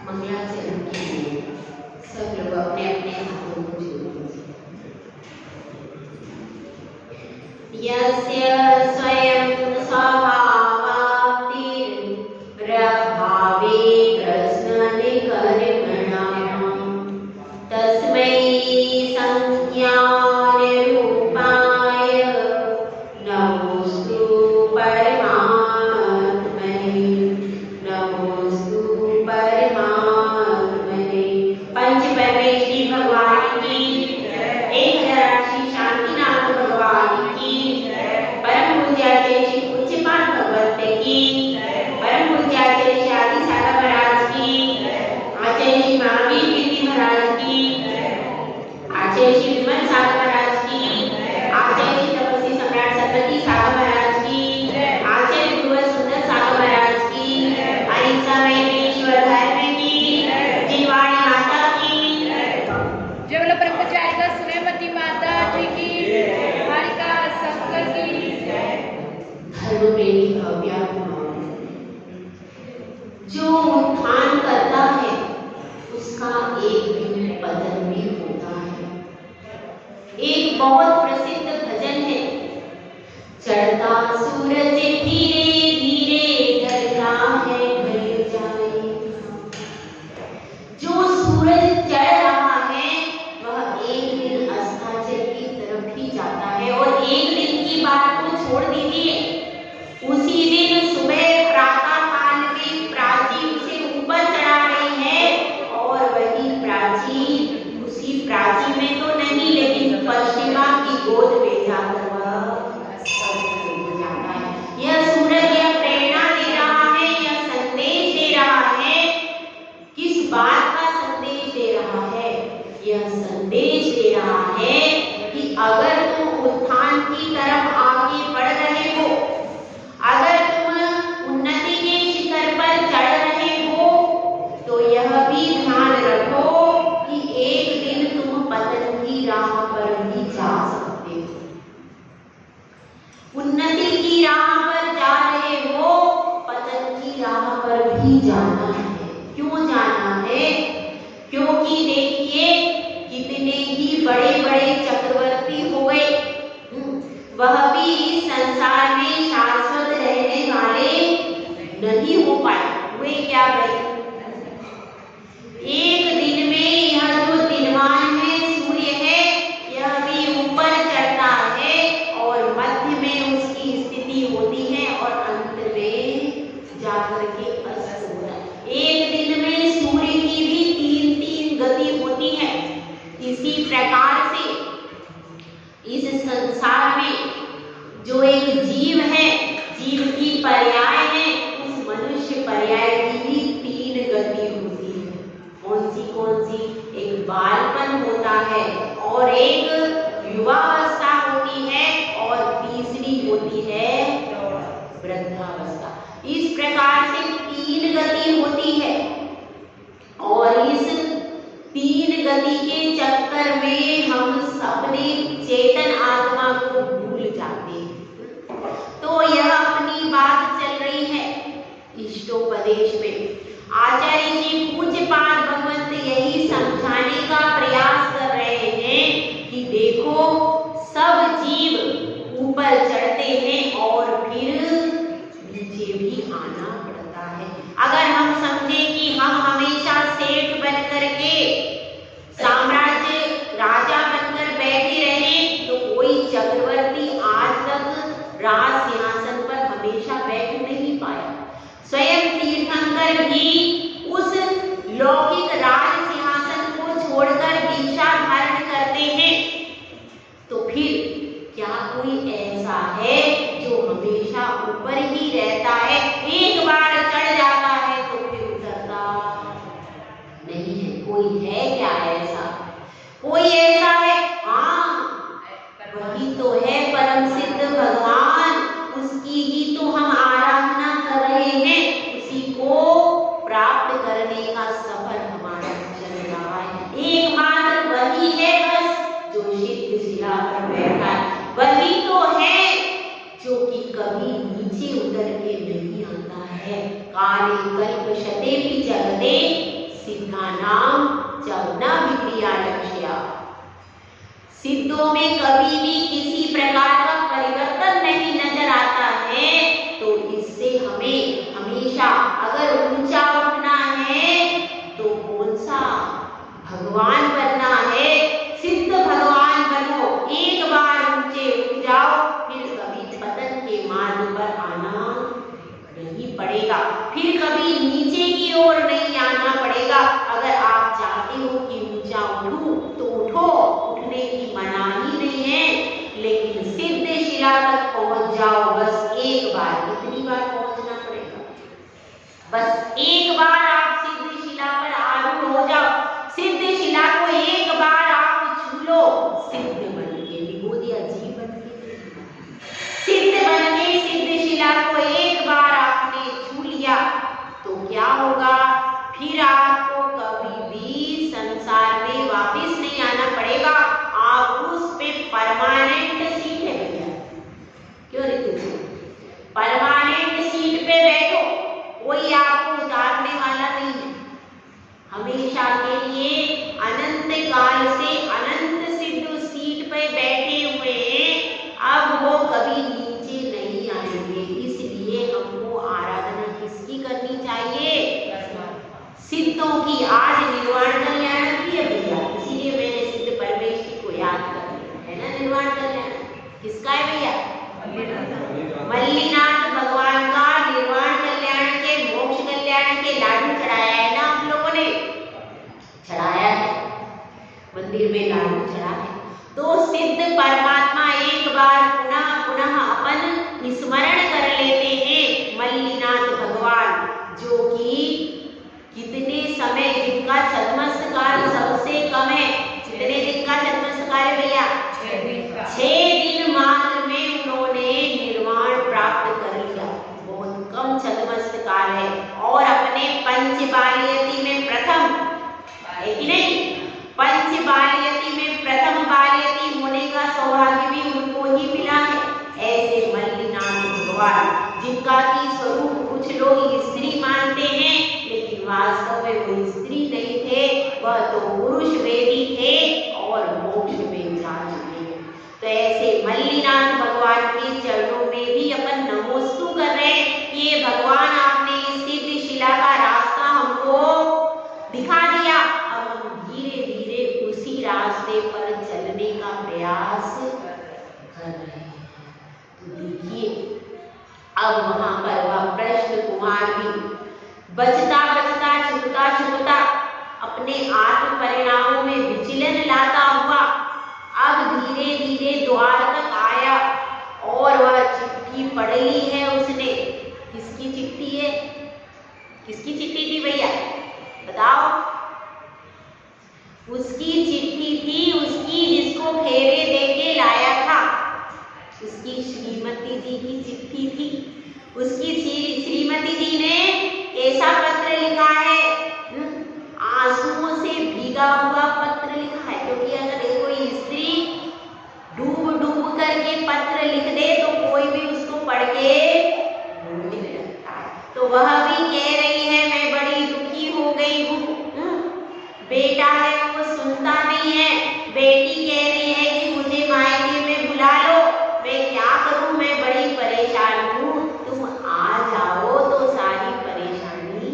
मंगलाचरण के लिए सब लोग अपने अपने हाथों को जोड़ लीजिए। यस्य स्वयं स्वभावाप्तिर्भावे कृष्णनिकर्मणाम् तस्मै संज्ञानरूपाय नमोस्तु परमात्मने। नमोस्तु परमात्मने। पंच परमेश्वरी भगवान की, 1008 शांतिनाथ भगवान की, परम पूज्याचार्य श्री पूज्यपाद भगवत की, परम पूज्याचार्य श्री आदि सागर महाराज की, आचार्य श्री महावीर कीर्ति महाराज की, आचार्य श्री विमल सागर महाराज की, आचार्य श्री तपस्वी सम्राट सतपति सागर महाराज की, आचार्य गुरुवर सुंदर सागर महाराज की, अहिंसा महेश्वर धर्म की, जिनवाणी माता की, जय बोलो परम पूज्य सुनेमती माता जी की, हरिका शंकर की जय। धर्म प्रेमी भव्यात्माओं, जो उत्थान करता है उसका एक दिन पतन भी होता है। एक बहुत प्रसिद्ध भजन है, चढ़ता सूरज धीरे धीरे ढलता है ढल जाए। जो सूरज चढ़ रहा है वह एक दिन अस्ताचल की तरफ ही जाता है। और एक दिन की बात को छोड़ दीजिए, उसी दिन सुबह प्रातः काल में प्राची उसे ऊपर चढ़ा रही है और वही प्राची उसी प्राची में तो नहीं लेकिन पश्चिमा की गोद में जाकर वह हो जाता है। यह सूरज यह प्रेरणा दे रहा है, यह संदेश दे रहा है। किस बात का संदेश दे रहा है? यह संदेश दे रहा है कि अगर तुम उत्थान की तरफ आगे बढ़ रहे हो, अगर तुम उन्नति के शिखर पर चढ़ रहे हो, तो यह भी ध्यान रखो कि एक दिन तुम पतन की राह पर भी जा सकते हो। उन्नति की राह पर जा रहे हो, पतन की राह पर भी जाना है। क्यों जाना है? क्योंकि देखिए कितने ही बड़े बड़े चक्रवर्ती हो गए, वह भी इस संसार में शाश्वत रहने वाले नहीं हो पाए। वे क्या भाई? एक दिन में यह जो दिनमान है, सूर्य है, यह भी ऊपर चढ़ता है और मध्य में उसकी स्थिति होती है और अंत में जाकर के अस्त होता है। एक दिन में सूर्य की भी 3-3 गति होती है। इसी प्रकार से इस संसार में जो एक जीव है, जीव की पर्याय है, उस मनुष्य पर्याय की भी 3 गति होती है। कौन सी? एक बालपन होता है और एक युवावस्था होती है और तीसरी होती है वृद्धावस्था। इस प्रकार से 3 गति होती है और इस 3 गति के चक्कर में हम सबने चेतन आत्मा को भूल जाते हैं। तो यह अपनी बात चल रही है इष्टोपदेश में। आचार्य जी पूज्यपाद भगवंत यही समझाने का प्रयास कर रहे हैं कि देखो सब जीव ऊपर चढ़ते हैं और फिर नीचे भी आना पड़ता है। अगर हम समझे कि हम हमेशा सेठ बन करके साम्राज्य राजा बनकर बैठे रहे, तो कोई चक्रवर्ती आज तक राज सिंहासन पर हमेशा बैठ नहीं पाया। स्वयं तीर्थंकर भी उस लौकिक राज सिंहासन को छोड़कर दीक्षा धारण करते हैं। तो फिर क्या कोई ऐसा है जो हमेशा ऊपर ही रहता है? एक बार चढ़ जाता है तो फिर उतरता नहीं है। कोई है क्या ऐसा? कोई ऐसा है? हाँ, वही तो है परम सिद्ध भगवान। उसकी ही तो हम आराधना कर रहे हैं, उसी को प्राप्त करने का सफर हमारा चल रहा है। एकमात्र वही है बस जो सिद्ध शिला पर बैठा है। वही तो है जो कि कभी नीचे उतर के नहीं आता है। काले कल्प शतेपि जगते सिद्धानां च न विक्रिया लक्ष्या। सिद्धों में कभी भी किसी प्रकार का परिवर्तन नहीं नजर आता है। तो इससे हमें हमेशा अगर ऊंचा उठना है तो कौन सा भगवान बनना है, सिद्ध भगवान बनो। एक बार ऊंचे उठ जाओ, फिर कभी पतन के मार्ग पर आना नहीं पड़ेगा, फिर कभी नीचे की ओर नहीं आना पड़ेगा। अगर आप चाहते हो कि ऊंचा उठूं तो उठो, उठने की मनाही नहीं है, लेकिन सिद्ध शिला तक पहुंच जाओ। बस एक बार, कितनी बार पहुंचना पड़ेगा? बस एक बार आप सिद्ध शिला पर आरूढ़ हो जाओ। सिद्ध शिला को एक बार आप छू लो, सिद्ध बन के भिगो दिया, जीवन के सिद्ध बन के सिद्ध शिला को एक बार आपने छू लिया तो क्या होगा? फिर आपको कभी भी संसार में वापस नहीं आना पड़ेगा। आप उस पे परमानेंट सीट है भैया। क्यों ऋतु? परमानेंट सीट पे बैठो, कोई आपको उतारने वाला नहीं है। हमेशा के लिए अनंत काल से अनंत सिद्ध उस सीट पे बैठे हुए हैं। अब वो कभी नीचे नहीं आएंगे। इसलिए हमको आराधना किसकी करनी चाहिए? सिद्धों की। आज निर्वाण कल्याण की है भैया, इसीलिए मैंने सिद्ध परमेश्वर को याद कर लिया है ना। निर्वाण कल्याण किसका है भैया? मल्लीनाथ भगवान का निर्वाण कल्याण के, मोक्ष कल्याण के लाडू चढ़ाया है ना आप लोगों ने? चढ़ाया है, मंदिर में लाडू चढ़ा है। तो सिद्ध परमात्मा एक बार पुनः पुनः अपन स्मरण कर लेते हैं। मल्लीनाथ भगवान जो कि कितने समय, जिनका छद्मस्तकार सबसे कम है। कितने दिन का छद्मस्तकार है भैया? 6 दिन मात्र में उन्होंने निर्वाण प्राप्त कर लिया। बहुत कम छद्मस्तकार है। और अपने पंचबाल्यति में प्रथम है कि नहीं? पंचबाल्यति में प्रथम बाल्यति होने का सौभाग्य भी उनको ही मिला है। ऐसे मल्लीनाथ भगवान जिनका की स्वरूप कुछ लोग स्त्री मानते हैं, लेकिन वास्तव में वो स्त्री नहीं थे, वह तो पुरुष वेदी थे और मोक्ष में जा चुके हैं। तो ऐसे मल्लीनाथ भगवान के चरणों में भी अपन नमोस्तु कर रहे हैं। ये भगवान आपने इस सिद्ध शिला का रास्ता हमको दिखा दिया। अब हम धीरे धीरे उसी रास्ते पर चलने का प्रयास कर रहे हैं। तो देखिए, अब वहां पर वह कृष्ण कुमार भी बचता बचता, छुपता छुपता, अपने आत्म परिणामों में विचलन लाता हुआ अब धीरे धीरे द्वार तक आया। और वह चिट्ठी पढ़ ली है उसने। किसकी चिट्ठी है? किसकी चिट्ठी थी भैया? बताओ। उसकी चिट्ठी थी, उसकी जिसको फेरे देके लाया था, उसकी श्रीमती जी की चिट्ठी थी। उसकी श्रीमती जी ने ऐसा पत्र लिखा है, आंसुओं से भीगा हुआ पत्र लिखा है। क्योंकि अगर कोई स्त्री डूब डूब करके पत्र लिख दे तो कोई भी उसको पढ़ के रोने लगता है। तो वह भी कह रही है, मैं बड़ी दुखी हो गई हूँ। बेटा है वो सुनता नहीं है। बेटी कह रही है कि मुझे मायके में बुला लो, मैं क्या करूं, मैं बड़ी परेशान हूँ, तुम आ जाओ तो सारी परेशानी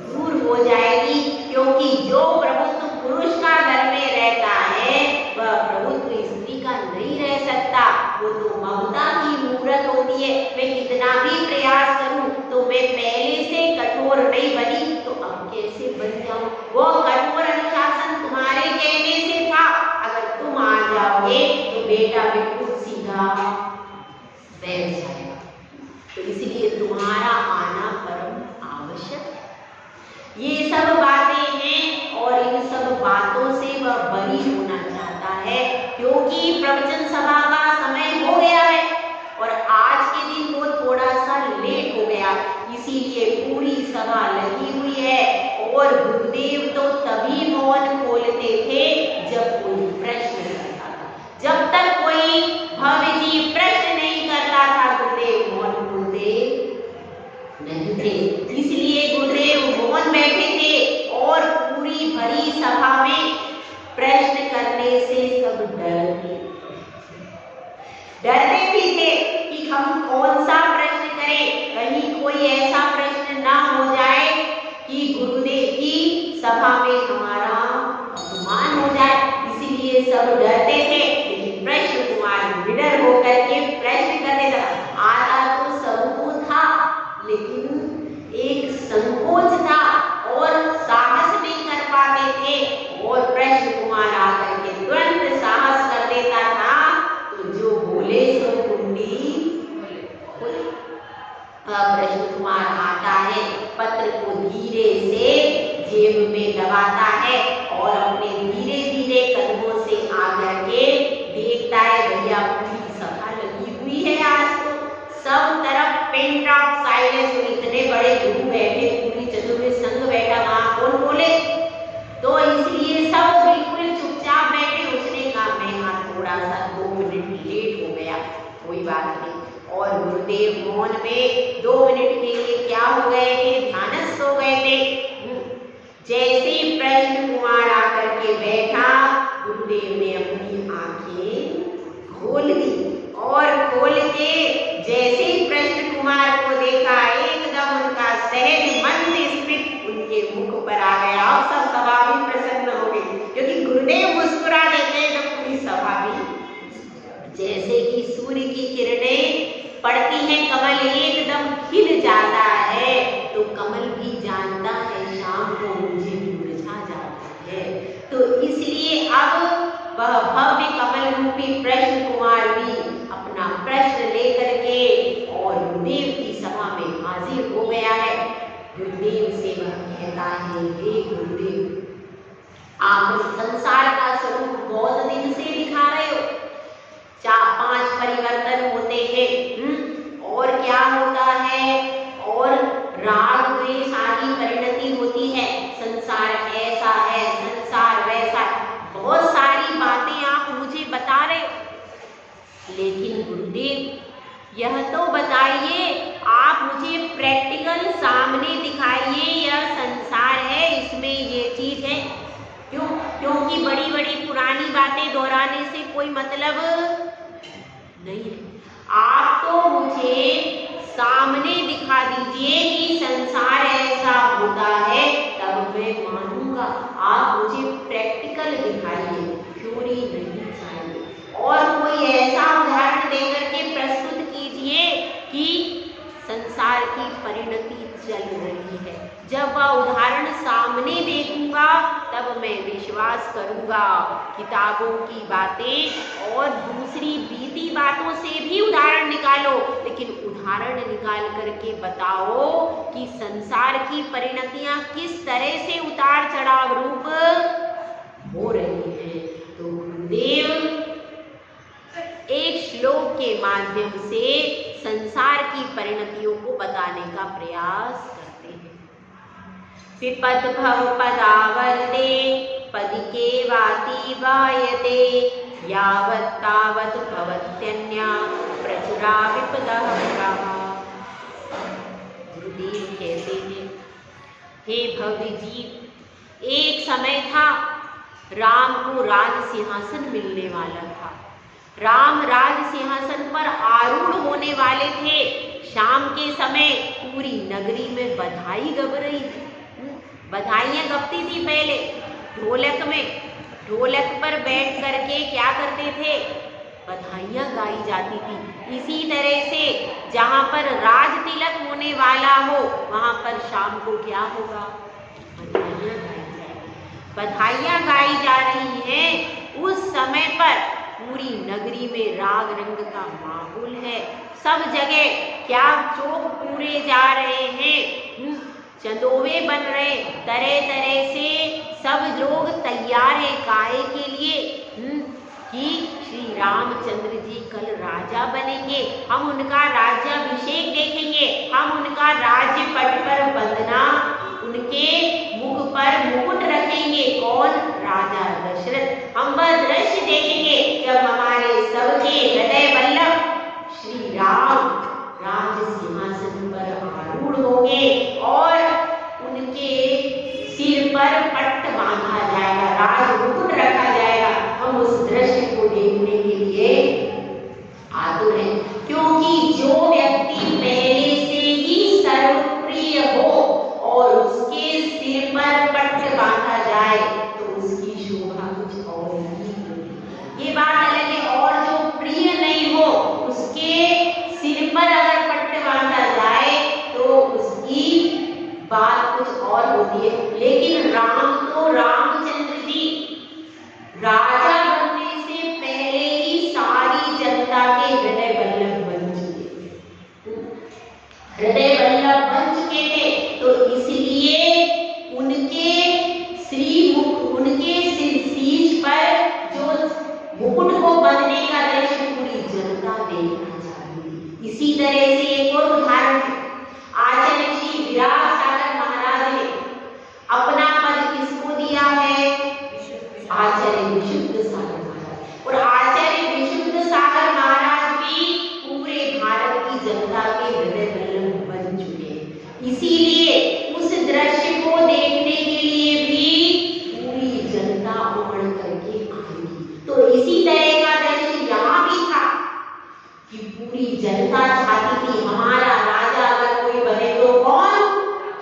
दूर हो जाएगी। क्योंकि जो प्रभुत्व पुरुष का घर में रहता है वह प्रभुत्व स्त्री का नहीं रह सकता। वो तो ममता की मूर्त होती है। मैं कितना भी प्रयास करूं तो मैं पहले से कठोर नहीं बनी, तो अब कैसे बन जाऊं? वो कठोर अनुशासन तुम्हारे कहने से था। अगर तुम आ जाओगे तो बेटा बिल्कुल सीधा बैठ जाएगा। तो इसलिए तुम्हारा आना परम आवश्यक है। ये सब बातें हैं और इन सब बातों से वह बरी होना चाहता है। क्योंकि प्रवचन सभा का समय हो गया है और आज के दिन वो थोड़ा सा लेट हो गया, इसीलिए पूरी सभा लगी हुई है। और गुरुदेव तो तभी मौन खोलते थे जब कोई प्रश्न करता था। जब तक कोई भव्य जी प्रश्न नहीं करता था, गुरुदेव मौन खोलते नहीं थे। इसलिए गुरुदेव मौन बैठे थे और प्रश्न करने से सब डरते भी थे कि हम कौन सा प्रश्न करें, कहीं कोई ऐसा प्रश्न ना हो जाए कि गुरुदेव की सभा में हमारा अपमान हो जाए, इसीलिए सब डरते थे। लेकिन प्रश्न कुमार निडर होकर के प्रश्न करने लगा। आता तो सबको था, लेकिन एक संकोच था और साहस नहीं कर पाते थे। और प्रश्न कुमार आकर के तुरंत साहस कर देता था, तो जो बोले सो कुंडी खोले। प्रश्न कुमार आता है, पत्र को धीरे से जेब में दबाता है और अपने धीरे धीरे कदमों से आकर के देखता है, भैया पूरी सभा लगी हुई है। आज तो सब तरफ पिन ड्रॉप साइलेंस, इतने बड़े गुरु बैठे, पूरी चतुर्वेद संघ बैठा, वहां कौन बोले? तो इसलिए सब बिल्कुल चुपचाप बैठे। उसने कहा मैं यहाँ थोड़ा सा 2 मिनट लेट हो गया, कोई बात नहीं। और गुरुदेव मौन में 2 मिनट के लिए क्या हो गए थे, ध्यानस्थ हो गए थे। जैसे प्रश्न कुमार आकर के बैठा, गुरुदेव ने अपनी आंखें खोल दी और खोल के जैसे ही प्रश्न कुमार को देखा, एकदम उनका सहज मंद स्मित उनके मुख पर आ गया। अब सब सभा भी प्रसन्न हो गई, क्योंकि गुरुदेव मुस्कुरा देते हैं तो पूरी सभा भी, जैसे कि सूर्य की किरणें पड़ती हैं, कमल एकदम खिल जाता है, तो कमल भी जानता है शाम को मुझे मुरझा जाता है। तो इसलिए अब वह भव्य कमल रूपी प्रश्न कुमार भी अपना प्रश्न लेकर के और गुरुदेव की सभा में हाजिर हो गया है। गुरुदेव से वह कहता है, हे गुरुदेव, आप संसार का स्वरूप बहुत दिन से दिखा रहे हो। 4-5 परिवर्तन होते हैं, और क्या होता है, और राग द्वेष आदि परिणति होती है। संसार ऐसा है, संसार वैसा, बहुत सारी बातें आप मुझे बता रहे हो। लेकिन गुरुदेव यह तो बताइए, आप मुझे प्रैक्टिकल सामने दिखाइए, यह संसार है, इसमें ये चीज है। क्यों? क्योंकि बड़ी बड़ी पुरानी बातें दोहराने से कोई मतलब नहीं है। आप तो मुझे सामने दिखा दीजिए कि संसार ऐसा होता है, तब मैं मानूंगा। आप मुझे प्रैक्टिकल दिखाइए, थ्योरी नहीं चाहिए। और कोई ऐसा उदाहरण देकर के प्रस्तुत कीजिए कि संसार की परिणति चल रही है। जब वह उदाहरण सामने देखूंगा तब मैं विश्वास करूंगा। किताबों की बातें और दूसरी बीती बातों से भी उदाहरण निकालो, लेकिन उदाहरण निकाल करके बताओ कि संसार की परिणतियां किस तरह से उतार चढ़ाव रूप हो रही है। तो गुरुदेव एक श्लोक के माध्यम से संसार की परिणतियों को बताने का प्रयास करते हैं। विपद भव पदावर्ते पदिके वाति वायते, यावत् तावत् भवत्यन्या प्रचुरा विपदः प्रभा। गुरुदेव कहते हैं, हे भव्य जीव, एक समय था राम को राज सिंहासन मिलने वाला था। राम राज सिंहासन पर आरूढ़ होने वाले थे। शाम के समय पूरी नगरी में बधाई गब रही थी। बधाइयां गपती थी पहले ढोलक में। ढोलक पर बैठ करके क्या करते थे, बधाइयां गाई जाती थी। इसी तरह से जहाँ पर राज तिलक होने वाला हो, वहाँ पर शाम को क्या होगा, बधाइयां गाई जाएगी। बधाइयां गाई जा रही हैं। उस समय पर पूरी नगरी में राग रंग का माहौल है। सब जगह क्या चौक पूरे जा रहे हैं, चंदोवे बन रहे, तरह तरह से सब लोग तैयार हैं काहे के लिए कि श्री रामचंद्र जी कल राजा बनेंगे, हम उनका राज्याभिषेक देखेंगे, हम उनका राज्य पट पर वंदना, उनके मुख पर मुकुट रखेंगे। कौन? राजा दशरथ। हम वह दृश्य देखेंगे जब हमारे सबके हृदय वल्लभ श्री राम राज सिंहासन पर आरूढ़ होंगे और उनके सिर पर पट्ट बांधा जाएगा, राज मुकुट रखा जाएगा। लेकिन रामचंद्र जी राजा बनने से पहले ही सारी जनता के हृदय वल्लभ बन चुके थे। तो इसलिए उनके शीश पर जो मुकुट को बंधने का दृश्य पूरी जनता देखना चाहती थी। इसी तरह से एक और उदाहरण है, आचार्य श्री विराटसागर महाराज ने अपना पद किसको दिया है? आचार्य विशुद्ध सागर महाराज। और आचार्य विशुद्ध सागर महाराज भी पूरे भारत की जनता के हृदय वल्लभ बन चुके हैं। इसीलिए उस दृश्य को देखने के लिए भी पूरी जनता उमड़ करके आएगी। तो इसी तरह का दृश्य यहाँ भी था कि पूरी जनता चाहती थी हमारा राजा अगर कोई बने तो कौन?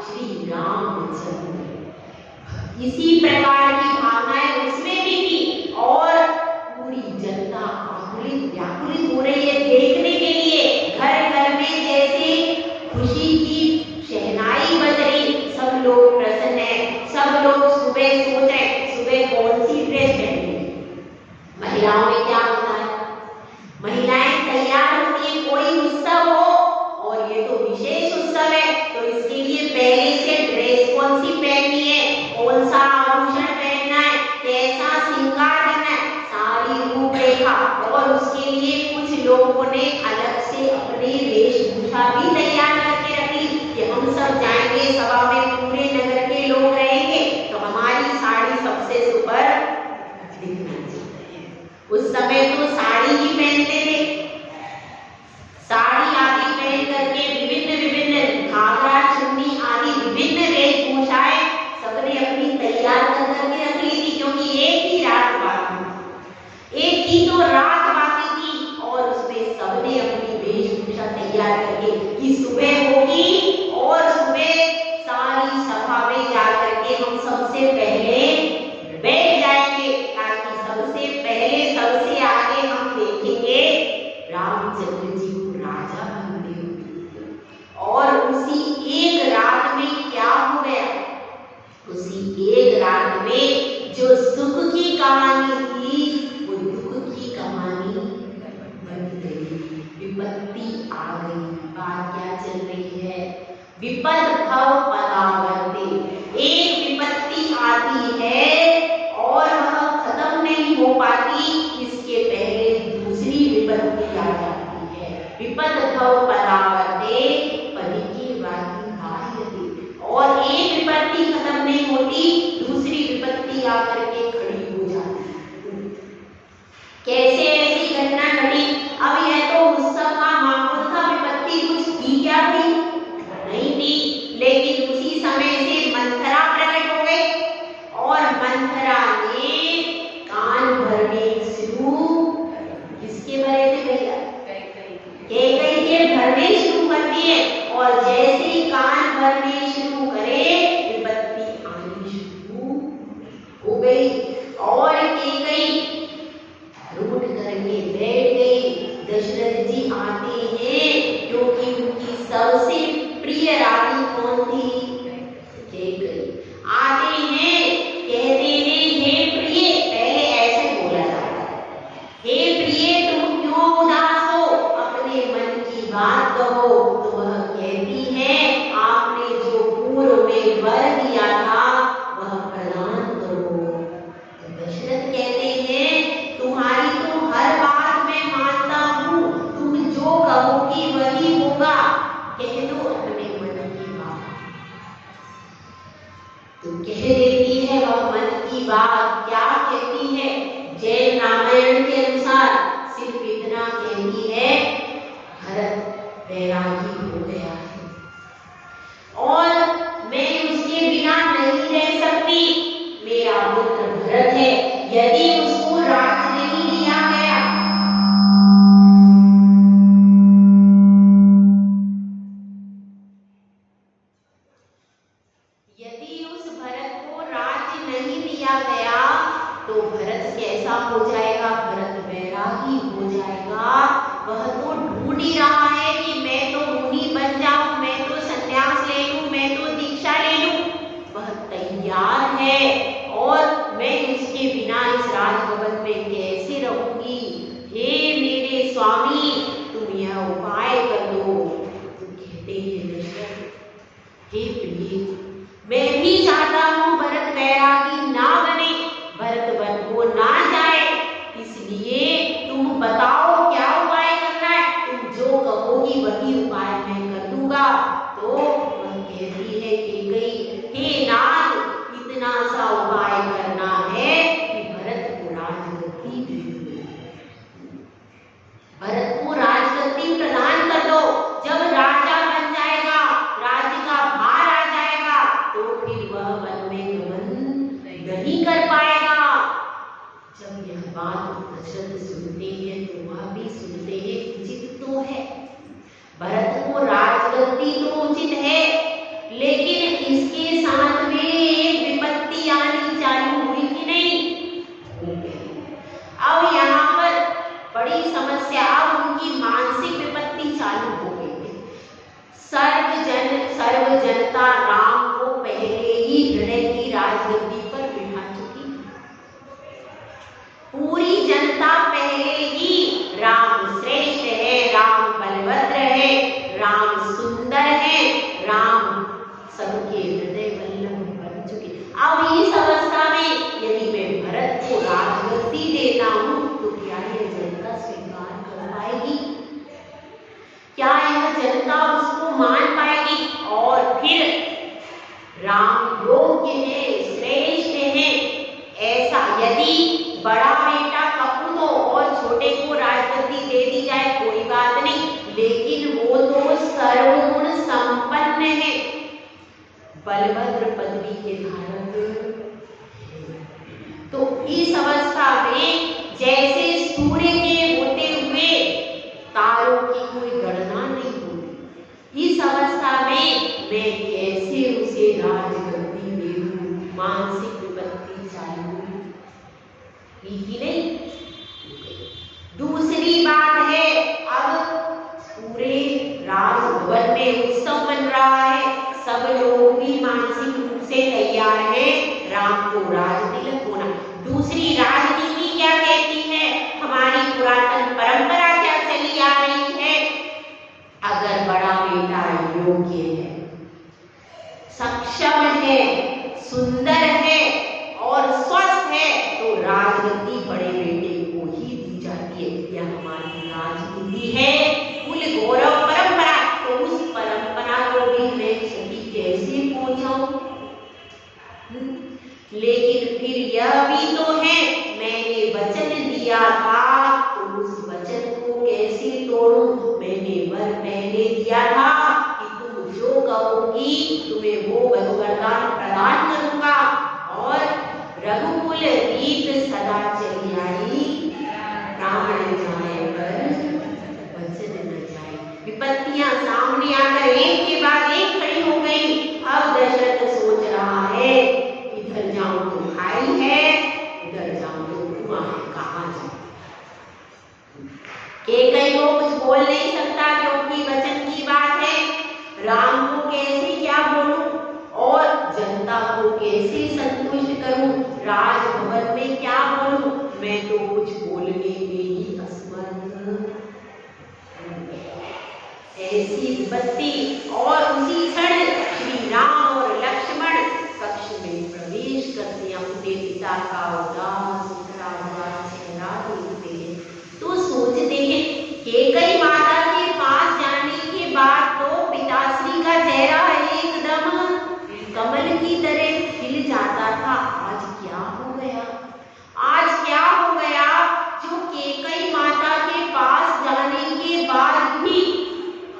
श्री रामचंद्र। इसी प्रकार की भावनाएं उसमें भी थी और पूरी जनता आकुलित व्याकुलित हो रही है देखने के लिए। घर घर में जैसे खुशी की शहनाई बज रही, सब लोग प्रसन्न हैं, सब लोग सुबह सोच रहे सुबह कौन सी ड्रेस पहनेंगे। महिलाओं में क्या होता है, महिलाएं तैयार होती है, कोई उत्सव हो और ये तो विशेष उत्सव है तो इसके लिए पहले से ड्रेस कौन सी पहननी है, कौन सा आभूषण पहनना है, कैसा श्रृंगार करना है, सारी रूपरेखा। और उसके लिए कुछ लोगों ने अलग से अपनी वेशभूषा भी तैयार करके रखी कि हम सब जाएंगे सभा में, पूरे नगर के लोग रहेंगे तो हमारी साड़ी सबसे सुपर दिखना चाहिए। उस समय तो साड़ी ही पहनते थे, साड़ी आदि पहन करके विभिन्न घाघरा चुन्नी आदि विभिन्न वेशभूषाएं सबने अपनी तैयार करके रख ली थी, क्योंकि एक ही रात बाकी थी और उसमें सबने अपनी वेशभूषा तैयार करके कि सुबह होगी और सुबह सारी सभा में जाकर के हम सबसे पहले बैठ जाएंगे ताकि सबसे पहले सबसे आगे हम देखेंगे रामचंद्र जी को राजा बनते हुए। और उसी एक रात में क्या हो गया, उसी एक रात में जो सुख की कहानी थी वो दुख की कहानी बन गई। विपत्ति आ गई। बात क्या चल रही है, विपद भव पदावर्ते। एक विपत्ति आती है और वह खत्म नहीं हो पाती, इसके पहले दूसरी विपत्ति आ जाती है। विपद भव पदावर्ते परिकी वाति बाह्यते। और एक विपत्ति खत्म नहीं होती, दूसरी विपत्ति आकर के खड़ी हो जाती है। कैसे ऐसी घटना घटी? अब यह तो उत्सव का माहौल था, विपत्ति कुछ थी क्या थी? नहीं थी। लेकिन उसी समय से मंथरा प्रकट हो गई और मंथरा ने कान भरने शुरू, किसके भरे थे भैया? कैकई के भरने शुरू कर दिए। और जैसे ही कान भरने शुरू करे विपत्ति आनी शुरू हो गई और कैकई रूठ करके बैठ गई। दशरथ जी आते हैं क्योंकि उनकी सबसे प्रिय रानी कौन थी? कैकई। आते हैं, कहते हैं हे प्रिय, पहले ऐसे बोला जाता है, हे प्रिय तुम क्यों उदास हो, अपने मन की बात कहो। तो वह कहती है आपने जो पूर्व में वर दिया था वह प्रदान करो। तो दशरथ कहते हैं तुम्हारी तो हर बात मैं मानता हूँ, तुम जो कहोगी वही होगा, कह दो अपने मन की बात। तो कह देती है वह मन की बात। क्या कहती है? जैन रामायण के अनुसार सिर्फ इतना कहती है भरत बैरागी हो गया है और मैं उसके बिना नहीं रह सकती। मेरा पुत्र भरत है, यदि उसको राज नहीं दिया गया, यदि उस भरत को राज्य नहीं दिया गया तो भरत कैसा हो जाएगा? भरत बैरागी हो जाएगा। वह तो ढूंढ ही रहा है कि मैं तो मुनि बन जाऊं, मैं तो संन्यास ले लूं, मैं तो दीक्षा ले लूं। वह है और मैं उसके बिना इस राजभवन में कैसे रहूंगी। हे मेरे स्वामी, तुम यह उपाय कर दो। तो कहते हैं दशरथ, हे प्रिय, मैं भी चाहता हूँ भरत बैरागी ना बने, भरत वन को ना जाए, इसलिए तुम बताओ क्या उपाय करना है। तुम जो कहोगी वही उपाय मैं कर दूंगा। तो वह कहती है कि गई, हे नाथ, इतना सा उपाय करना है कि भरत को राजगद्दी दे दो, भरत को राजगद्दी प्रदान कर दो। जब राजा बन जाएगा, राज्य का भार आ जाएगा, तो फिर वह वन में गमन नहीं कर पाएगा। जब यह बात दशरथ सुनते हैं तो वह भी सुनते हैं, उचित तो है, भरत को राजगद्दी तो उचित है, लेकिन इसके साथ में एक विपत्ति आनी चालू हुई कि नहीं। अब यहाँ पर बड़ी समस्या, अब उनकी मानसिक विपत्ति चालू हो गई है। सर्व जनता राम को पहले ही हृदय की राजगद्दी पर बिठा चुकी है। पूरी जनता पहले ही राम श्रेष्ठ है, राम बलभद्र है, राम सुंदर है, राम सबके हृदय वल्लभ बन चुके। अब इस अवस्था में यदि मैं भरत को राजगद्दी देता हूं तो क्या यह जनता स्वीकार कर पाएगी? क्या यह जनता उसको मान पाएगी? और फिर राम योग्य है, श्रेष्ठ है, ऐसा यदि बड़ा बेटा कपूतो और छोटे को राजगद्दी दे दी जाए कोई बात नहीं, लेकिन वो तो सर्वगुण संपन्न है, बलभद्र पदवी के धारक। तो इस अवस्था में जैसे सूर्य के होते हुए तारों की कोई गणना नहीं होती, इस अवस्था में मैं कैसे उसे राजगद्दी दे दूं? मानसिक विपत्ति चालू ही नहीं। दूसरी बात है, अब पूरे राजभवन में उत्सव बन रहा है, सब लोग भी मानसिक रूप से तैयार हैं राम को राजतिलक होना। दूसरी राजनीति क्या कहती है, हमारी पुरातन परंपरा क्या चली आ रही है, अगर बड़ा बेटा योग्य है, सक्षम है, सुंदर है और स्वस्थ है तो राजगद्दी बड़े बेटे को ही दी जाती है। यह हमारी राजनीति है, कुल गौरव परंपरा। तो उस परंपरा को भी मैं क्षति कैसे पहुंचाऊं? लेकिन फिर यह भी तो है, मैंने वचन दिया था तो उस वचन को कैसे तोड़ूं? मैंने वर पहले दिया था कि तुम जो कहोगी तुम्हें वो वरदान प्रदान करूंगा, और रघुकुल रीत सदा चली आई, प्राण जाए पर वचन न जाए। विपत्तियां सामने आकर एक के बाद एक खड़ी हो गई। अब दशरथ सोच रहा है, इधर जाऊं तो भाई है, इधर जाऊं तो कुआं है, कहां जाऊं? केकई को कुछ बोल नहीं सकता क्योंकि वचन की बात है। राम को कैसे क्या बोलूं और जनता को कैसे संतुष्ट करूं? राजभवन में क्या बोलूं? मैं तो कुछ बोलने में ही असमर्थ हूं। ऐसी विपत्ति, और उसी क्षण श्री राम और लक्ष्मण कक्ष में प्रवेश करते अपने पिता का उदास उतरा हुआ चेहरा देखते हैं तो सोचते हैं, केकई माता के पास जाने के बाद तो पिताश्री का चेहरा एकदम कमल की तरह खिल जाता था। आज क्या हो गया? आज क्या हो गया जो केकई माता के पास जाने के बाद भी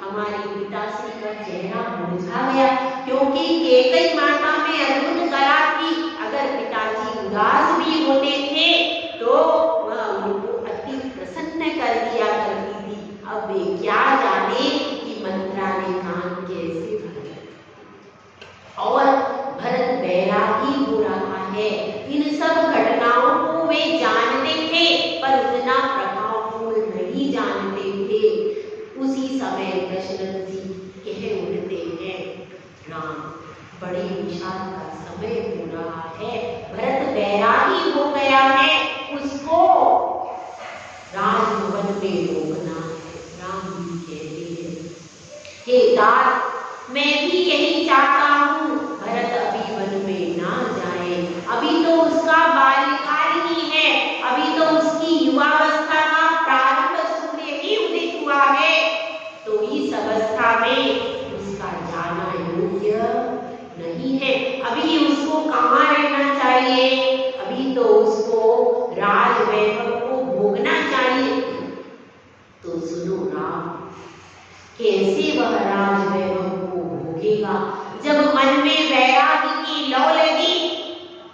हमारे पिताश्री का चेहरा मुरझा गया? क्योंकि केकई माता में अद्भुत कला थी, अगर पिताजी उदास भी होते थे तो वह उनको अति प्रसन्न कर दिया करती थी। अब वे क्या जाने कि मंत्रा ने कान कैसे भरे। और भरत बैरागी हो रहा है, इन सब घटनाओं को वे जानते थे पर उतना प्रभावपूर्ण नहीं जानते थे। उसी समय दशरथ जी कह उठते हैं, राम, बड़े विषाद का समय हो रहा है, बैरागी हो गया है उसको राजभवन में रोकना है। राम जी कहते हैं, हे तात, मैं भी यही चाहता हूँ, भरत अभी वन में ना जाए। अभी तो उसका बाल्यकाल ही है, अभी तो उसकी युवावस्था का प्रारंभ सूर्य ही उदित हुआ है, तो इस अवस्था में उसका जाना योग्य नहीं है। अभी उसको कहाँ रहना चाहिए? अभी तो उसको राज वैभव को भोगना चाहिए। तो सुनो राम, कैसे वह राज वैभव को भोगेगा? जब मन में वैराग्य की लौ लगी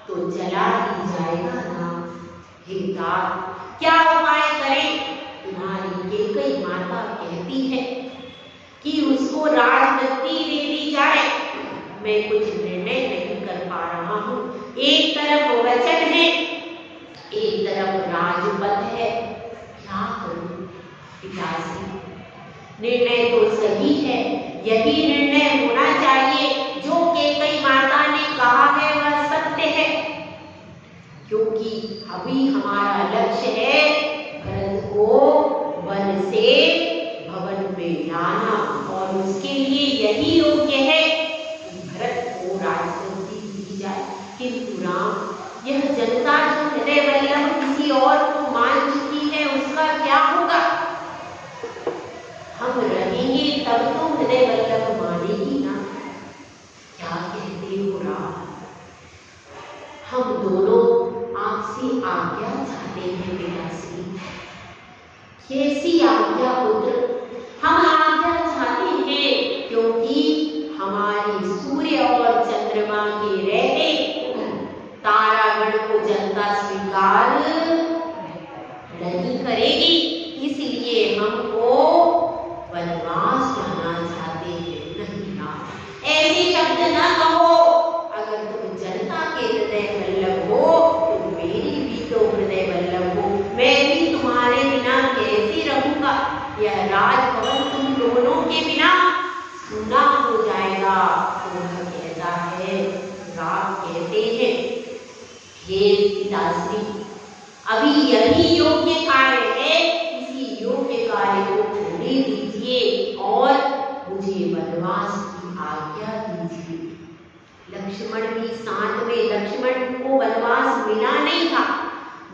तो जला ही जाएगा ना। हे तात, क्या उपाय करें? तुम्हारी केकई माता कहती है कि उसको राजगद्दी दे दी जाए। मैं कुछ निर्णय नहीं कर पा रहा हूँ। एक तरफ वचन है, एक तरफ राजपद है, क्या करूं पिताश्री? निर्णय तो सही है, यही निर्णय होना चाहिए। जो केकई माता ने कहा है वह सत्य है, क्योंकि अभी हमारा लक्ष्य है भरत को वन से भवन में लाना, और उसके लिए यही योग्य है कि भरत को राजगद्दी दी जाए। किंतु राम, यह जनता जो हृदय वल्लभ किसी और को मान चुकी है उसका क्या होगा? हम रहेंगे तब तो हृदय वल्लभ मानेगी ना। क्या कहते हो राम? हम दोनों आपसे आज्ञा चाहते हैं पिताश्री। कैसी आज्ञा पुत्र? हम आज्ञा चाहते हैं क्योंकि हमारी सूर्य और चंद्रमा के रहते तारागण को जनता स्वीकार नहीं करेगी, इसलिए हमको वनवास जाना चाहते हैं। नहीं ना, ऐसे शब्द न कहो। अगर तुम जनता के हृदय वल्लभ हो तो मेरी भी तो हृदय वल्लभ हो। मैं भी तुम्हारे बिना कैसे रहूंगा? यह राजभवन तुम दोनों के बिना सूना हो जाएगा। तो वह कहता है, राम कहते हैं, हे पिताश्री, अभी यही योग्य कार्य है, इसी योग्य कार्य को होने दीजिए और मुझे वनवास की आज्ञा दीजिए। लक्ष्मण भी साथ में, लक्ष्मण को वनवास मिला नहीं था।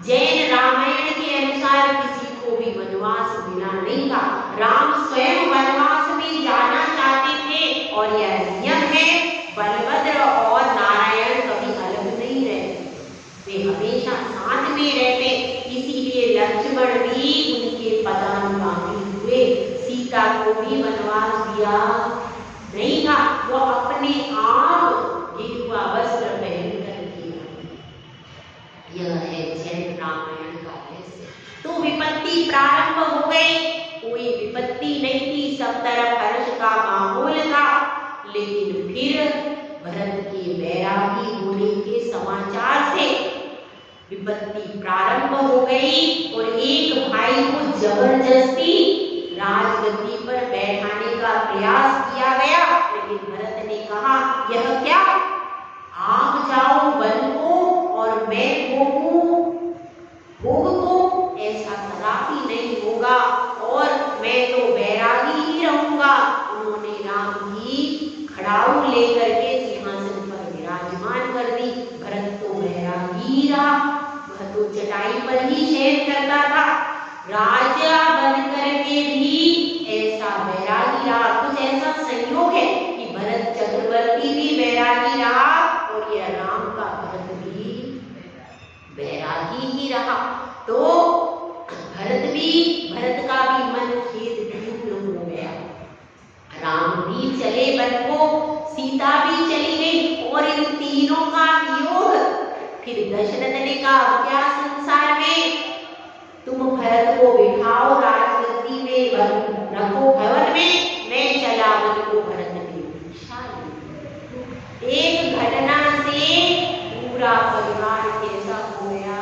जैन रामायण के अनुसार किसी को भी वनवास मिला नहीं था। राम स्वयं वनवास में जाना चाहते थे, और यह नियम है, बलभद्र और नारायण कभी अलग नहीं रहते, वे हमेशा साथ में रहते। इसीलिए लक्ष्मण भी उनके पदानुगामी हुए। सीता को भी वनवास दिया नहीं था, वो अपने आप गेरुआ वस्त्र पहनकर किया। यह है जैन रामायण का रहस्य। तो विपत्ति प्रारंभ हो गई। कोई विपत्ति नहीं थी, सब तरफ हर्ष का माहौल था। लेकिन फिर भरत के बैरागी होने के समाचार से विपत्ति प्रारंभ हो गई, और एक भाई को जबरदस्ती राजगद्दी पर बैठाने का प्रयास किया गया। लेकिन भरत ने कहा, यह क्या? आप जाओ वन को और मैं भोगूं भोग को, ऐसा कदापि नहीं होगा, और मैं तो बैरागी ही रहूंगा। उन्होंने राम की खड़ाऊ लेकर के सिंहासन पर विराजमान कर दी। भरत तो बैरागी रहा, वह तो चटाई पर ही शयन करता था। राजा बनकर के भी ऐसा बैरागी रहा। कुछ ऐसा संयोग है कि भरत चक्रवर्ती भी बैरागी रहा, और यह राम का भरत भी बैरागी ही रहा। तो भरत का भी मन खेद विमुक्त हो गया। राम भी चले वन को, सीता भी चली गई, और इन तीनों का वियोग। फिर दशरथ ने कहा, क्या संसार में तुम भरत को बिठाओ राजगद्दी में, रखो भवन में, मैं चला वन को भरत की भिक्षा ले। एक घटना से पूरा परिवार कैसा हो गया?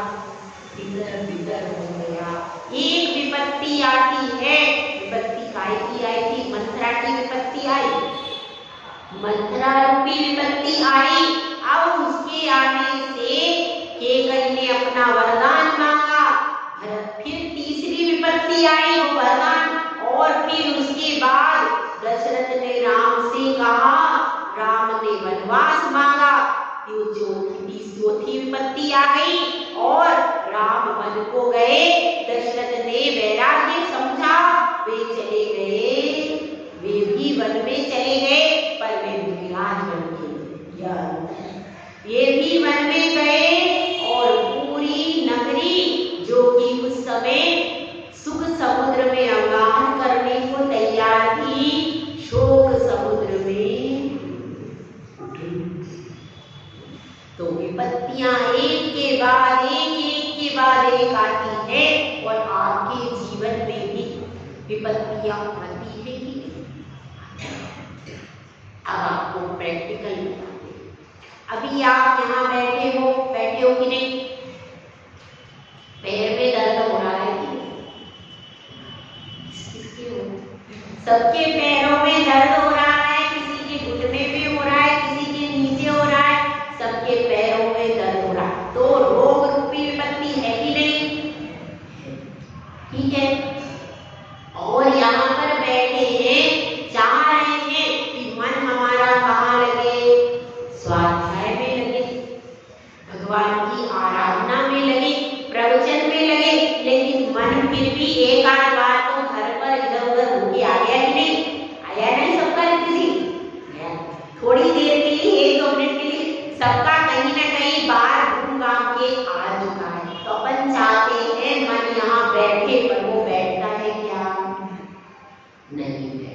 बितर बितर हो गया। एक विपत्ति आती है, विपत्ति काय की आई थी? मंथरा की विपत्ति आई, मंथरा रूपी विपत्ति आई। अब उसके आने से अपना वरदान मांगा। फिर तीसरी विपत्ति आई वो वरदान, और फिर उसके बाद दशरथ ने राम से कहा, राम ने वनवास मांगा। चौथी विपत्ति आ गई और राम वन को गए। दशरथ ने वैराग्य समझा, वे चले गए, वे भी वन में चले गए, पर वे गिरिराज बन गए। ये भी वन में गए और पूरी नगरी जो कि उस समय सुख समुद्र में अवगाहन करने को तैयार थी, शोक समुद्र में। तो विपत्तियां एक के बाद एक आती है, और आपके जीवन में भी विपत्तियां आती है कि नहीं? अब आपको प्रैक्टिकल बताते हैं। अभी आप यहाँ बैठे हो कि नहीं? पैर में दर्द हो रहा है कि नहीं? सबके पैरों में दर्द हो रहा है, किसी के घुटने में हो रहा है, किसी के नीचे हो रहा है, सबके पैरों में दर्द हो रहा है। तो रोग रूपी विपत्ति है कि नहीं? ठीक है। और यहाँ पर बैठे हैं, चाह रहे हैं कि मन हमारा कहाँ लगे? स्वाध्याय में लगे, भगवान की आराधना में लगे, प्रवचन में लगे, लेकिन मन फिर भी एक आध बार तो घर पर इधर उधर होके आ गया कि नहीं? आया नहीं सबका? किसी थोड़ी देर के लिए, 1-2 मिनट के लिए सबका कहीं ना कहीं बाहर घूम घाम के आ चुका है। तो अपन चाहते हैं मन यहाँ बैठे, पर वो बैठता है क्या? नहीं है।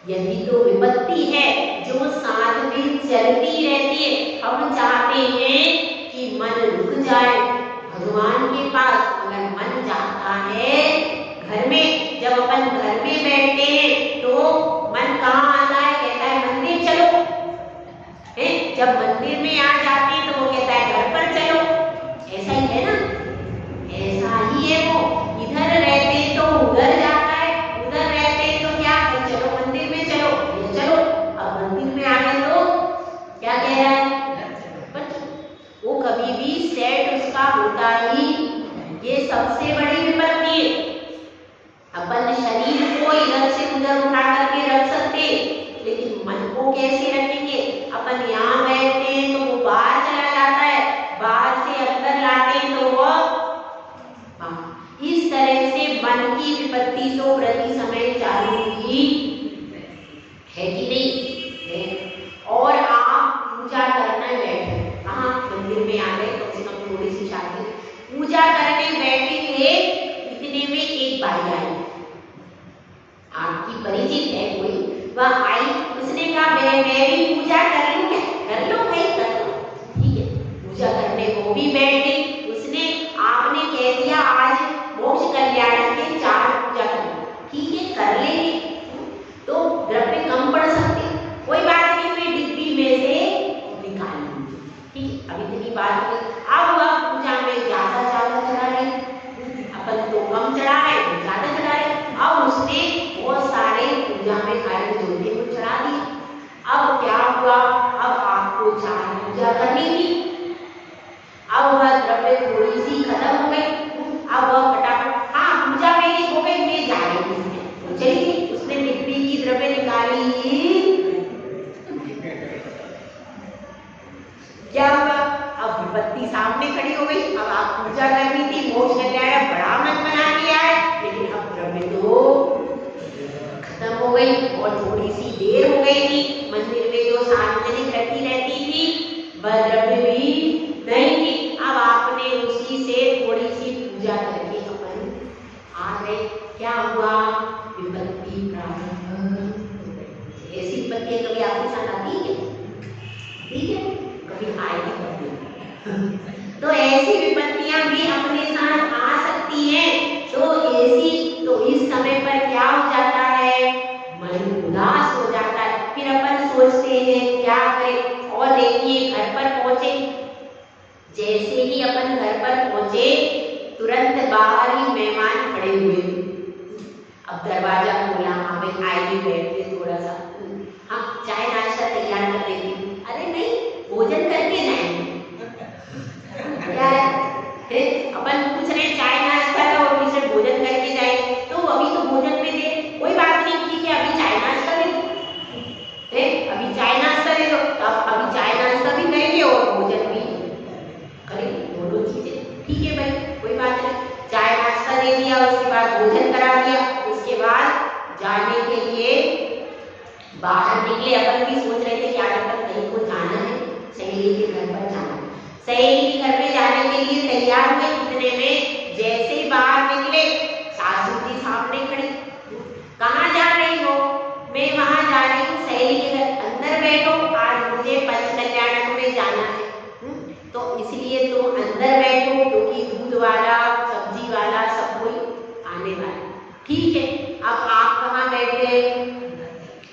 यदि तो विपत्ति है जो साथ में चलती रहती है, हम चाहते हैं कि मन रुक जाए भगवान के पास। अगर मन जाता है घर में, जब अपन घर में बैठते हैं तो मन कहाँ आता है? कहता है मंदिर चलो। जब मंदिर में आ जाते हैं तो वो कहता है घर पर चलो। ऐसा ही है ना? ऐसा ही है। वो इधर रहते तो उधर जाता है, उधर रहते तो क्या? चलो मंदिर में चलो, चलो। अब मंदिर में आ गए तो क्या कह रहा है? वो कभी भी सेट उसका होता ही। ये सबसे बड़ी विपत्ति है। अपन शरीर को इधर से उधर उठा करके रख सकते, लेकिन मन को कैसे रखेंगे? अपन यहाँ बैठते हैं तो वो बाहर चला जाता है, बाहर से अंदर लाते हैं तो वो इस तरह से मन की विपत्ति तो प्रति समय चालू ही है कि नहीं है। और आप पूजा करने बैठे, कहाँ? मंदिर में आ गए, कम से कम थोड़ी सी शांति। पूजा करने बैठे थे, इतने में एक बाई आई, आपकी परिचित है कोई, वह आई। उसने कहा मैं भी पूजा कर लूं क्या? कर लो भाई, कर लो। ठीक है, पूजा करने वो भी बैठ गई। उसने, आपने कह दिया आज मोक्ष कल्याण के 4 पूजा करें, ठीक है कर लेंगे, तो द्रव्य कम पड़ सकते, कोई बात नहीं, मैं डिब्बी में से निकाल लूंगी। ठीक है, अब इतनी बात हुई। अब वह पूजा में ज्यादा चढ़ा रही, अपन तो कम चढ़ा रहे, ज्यादा चढ़ा रहे। अब उसने बहुत सारे पूजा में कार्य जोड़ने को चढ़ा दिए। अब क्या हुआ? अब आपको 4 पूजा करनी थी, अब वह द्रव्य थोड़ी सी खत्म हो गई। अब वह फटाफट, हाँ पूजा मेरी हो गई, मैं जा रही हूँ। तो चली गई, उसने डिब्बी की द्रव्य निकाली। क्या हुआ? अब विपत्ति सामने खड़ी हो गई। अब आप पूजा करनी थी, मोक्ष कल्याण बड़ा मन बना लिया है, लेकिन अब द्रव्य तो खत्म हो गई और थोड़ी सी देर हो गई थी। मंदिर में जो सार्वजनिक रखी रहती थी वह द्रव्य भी नहीं थी। अब आपने उसी से थोड़ी सी पूजा करके अपन आ गए। क्या हुआ? विपत्ति प्रारंभ। ऐसी विपत्तियां कभी आपके साथ आती है? ठीक है, कभी आएगी कभी। तो ऐसी विपत्तियां भी अपने साथ आ सकती हैं। तो इस समय पर क्या हो जाता है? मन उदास हो जाता है। फिर अपन सोचते हैं क्या करें। और देखिए घर पर पहुंचे, जैसे ही अपन घर पर पहुंचे तुरंत बाहर ही मेहमान खड़े हुए। अब दरवाजा खोला, हाँ भाई आइए बैठिए थोड़ा सा, हाँ चाय नाश्ता तैयार कर देंगे। अरे नहीं, भोजन करके जाएंगे। क्या है? है? अपन पूछ रहे चाय नाश्ता का और फिर भोजन करके जाए, तो अभी तो भोजन में दे, कोई बात नहीं ठीक है, अभी चाय नाश्ता दे दो, अभी चाय नाश्ता दे दो, अभी चाय नाश्ता भी करेंगे और भोजन भी करेंगे, दोनों चीजें ठीक है भाई, कोई बात नहीं। चाय नाश्ता दे दिया, उसके बाद भोजन करा दिया, उसके बाद जाने के लिए बाहर निकले। अपन भी सोच रहे थे कि आज अपन कहीं को जाना है, सहेली के घर पर जाना है। सहेली के घर पे जाने के लिए तैयार हुए, इतने में जैसे ही बाहर निकले सासू जी सामने खड़ी, कहाँ जा रही हो? मैं वहां जा रही हूँ सहेली के घर। अंदर बैठो, आज मुझे पंचकल्याणक में जाना है। तो इसलिए तुम अंदर बैठो, क्योंकि दूध वाला सब्जी वाला सब कोई आने वाला, ठीक है। अब आप कहाँ बैठ गए?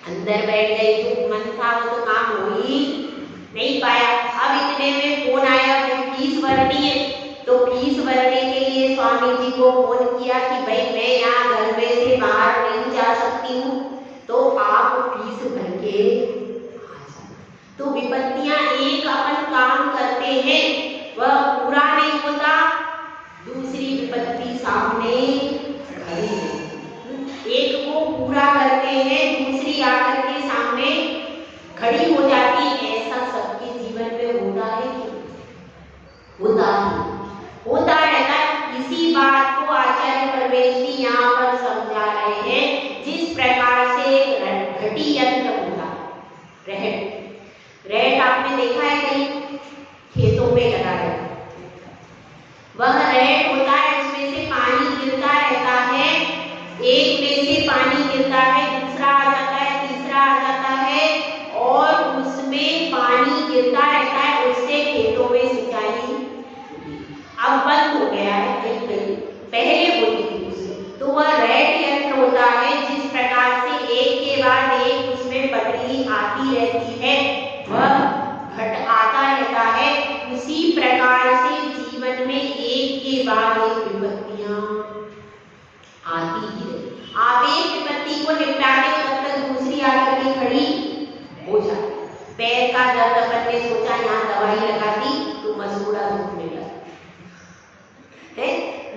अंदर बैठ गए, जो मन था वो तो काम हो ही नहीं पाया। अब इतने में फोन आया, फीस भरनी है, तो फीस भरने के लिए स्वामी जी को फोन किया कि भाई मैं यहाँ घर में से बाहर नहीं जा सकती हूँ, तो आप फीस भर के आ जाना। तो विपत्तियां एक अपन काम करते हैं वह पूरा नहीं होता, दूसरी विपत्ति सामने खड़ी है। एक को पूरा करते हैं, दूसरी आकर के सामने खड़ी हो जाती है। ऐसा सबके जीवन में होता है कि होता रहता है। इसी बात को आचार्य परवेश जी यहाँ पर समझा रहे हैं। जिस प्रकार से घटी यंत्र होता है, रहट आपने देखा है कहीं खेतों में लगा है, वह रहट होता है, उसमें से पानी गिरता रहता है, एक में से पानी गिरता है, दूसरा आ जाता है, तीसरा आ जाता है, और उसमें पानी गिरता रहता है, उससे खेतों में सिंचाई अब बंद हो गया है, पहले होती थी उससे। तो वह रहट यंत्र होता है, जिस प्रकार से एक के बाद एक उसमें पटरी आती रहती है, वह घट आता रहता है, उसी प्रकार से जीवन में एक के बाद एक विपत्तियां आती ही रहती। आप एक विपत्ति को निपटाने तब तक दूसरी आकर के खड़ी हो जाती। पैर का दर्द अपन ने सोचा यहाँ दवाई लगा दी तो मसूड़ा दुखने लगा,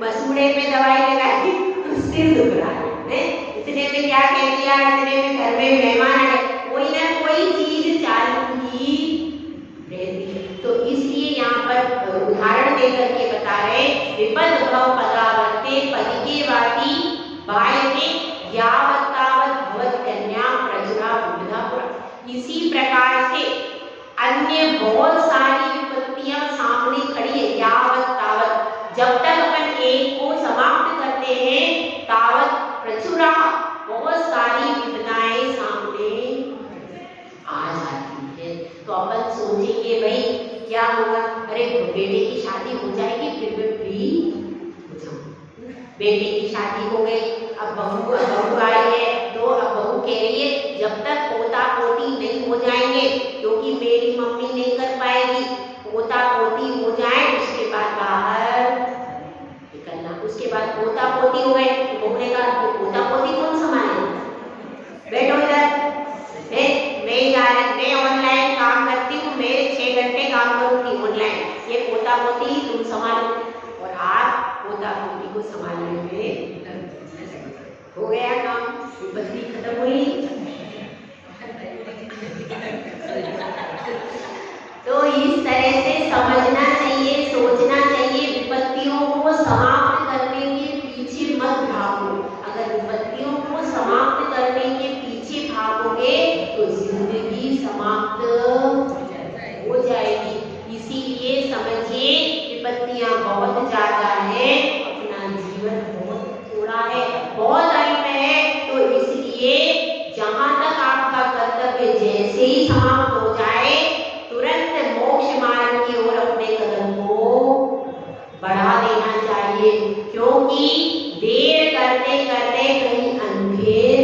मसूड़े में दवाई लगाई तो सिर दुख रहा है। इतने में क्या कह दिया, इतने में घर में मेहमान आए, कोई ना कोई चीज चालू ही रहती है। तो इसलिए यहाँ पर उदाहरण देकर के बता रहे, विपद भव पदावर्ते पदिके वाति बायते यावत् तावत् भवत् कन्या प्रजुरा बुद्धा। इसी प्रकार से अन्य बहुत सारी विपत्तियां सामने खड़ी है। यावत् तावत्, जब तक अपन एक को समाप्त करते हैं, तावत् प्रचुरा, बहुत सारी विपदाएं सामने आ जाती है। तो अपन सोचेंगे भाई क्या होगा, अरे बेटे की शादी हो जाएगी फिर मैं फ्री हो जाऊंगी। बेटे की शादी हो गई, अब बहू आई है, तो अब बहू कह रही है जब तक पोता पोती नहीं हो जाएंगे, क्योंकि मेरी मम्मी नहीं कर पाएगी, पोता पोती हो जाए उसके बाद बाहर निकलना। उसके बाद पोता पोती हो गए तो बहू ने कहा पोता पोती कौन संभालेगा, बैठो इधर, मैं ऑनलाइन काम करती हूँ, मेरे 6 घंटे काम करूँगी ऑनलाइन, ये पोता पोती तुम संभालो। और आप पोता पोती को संभालने में हो गया काम, विपत्ति खत्म हुई। तो इस तरह से समझना चाहिए, सोचना चाहिए, विपत्तियों को समाप्त करने के पीछे मत भागो। अगर विपत्तियों को समाप्त करने के पीछे भागोगे तो जिंदगी समाप्त हो जाएगी। इसीलिए समझिए विपत्तियां बहुत ज्यादा है, अपना जीवन बहुत थोड़ा है, बहुत अल्प है। तो इसलिए जहां तक आपका कर्तव्य जैसे ही समाप्त हो जाए, तुरंत मोक्ष मार्ग की ओर अपने कदम को बढ़ा देना चाहिए, क्योंकि देर करते करते कहीं अंधेर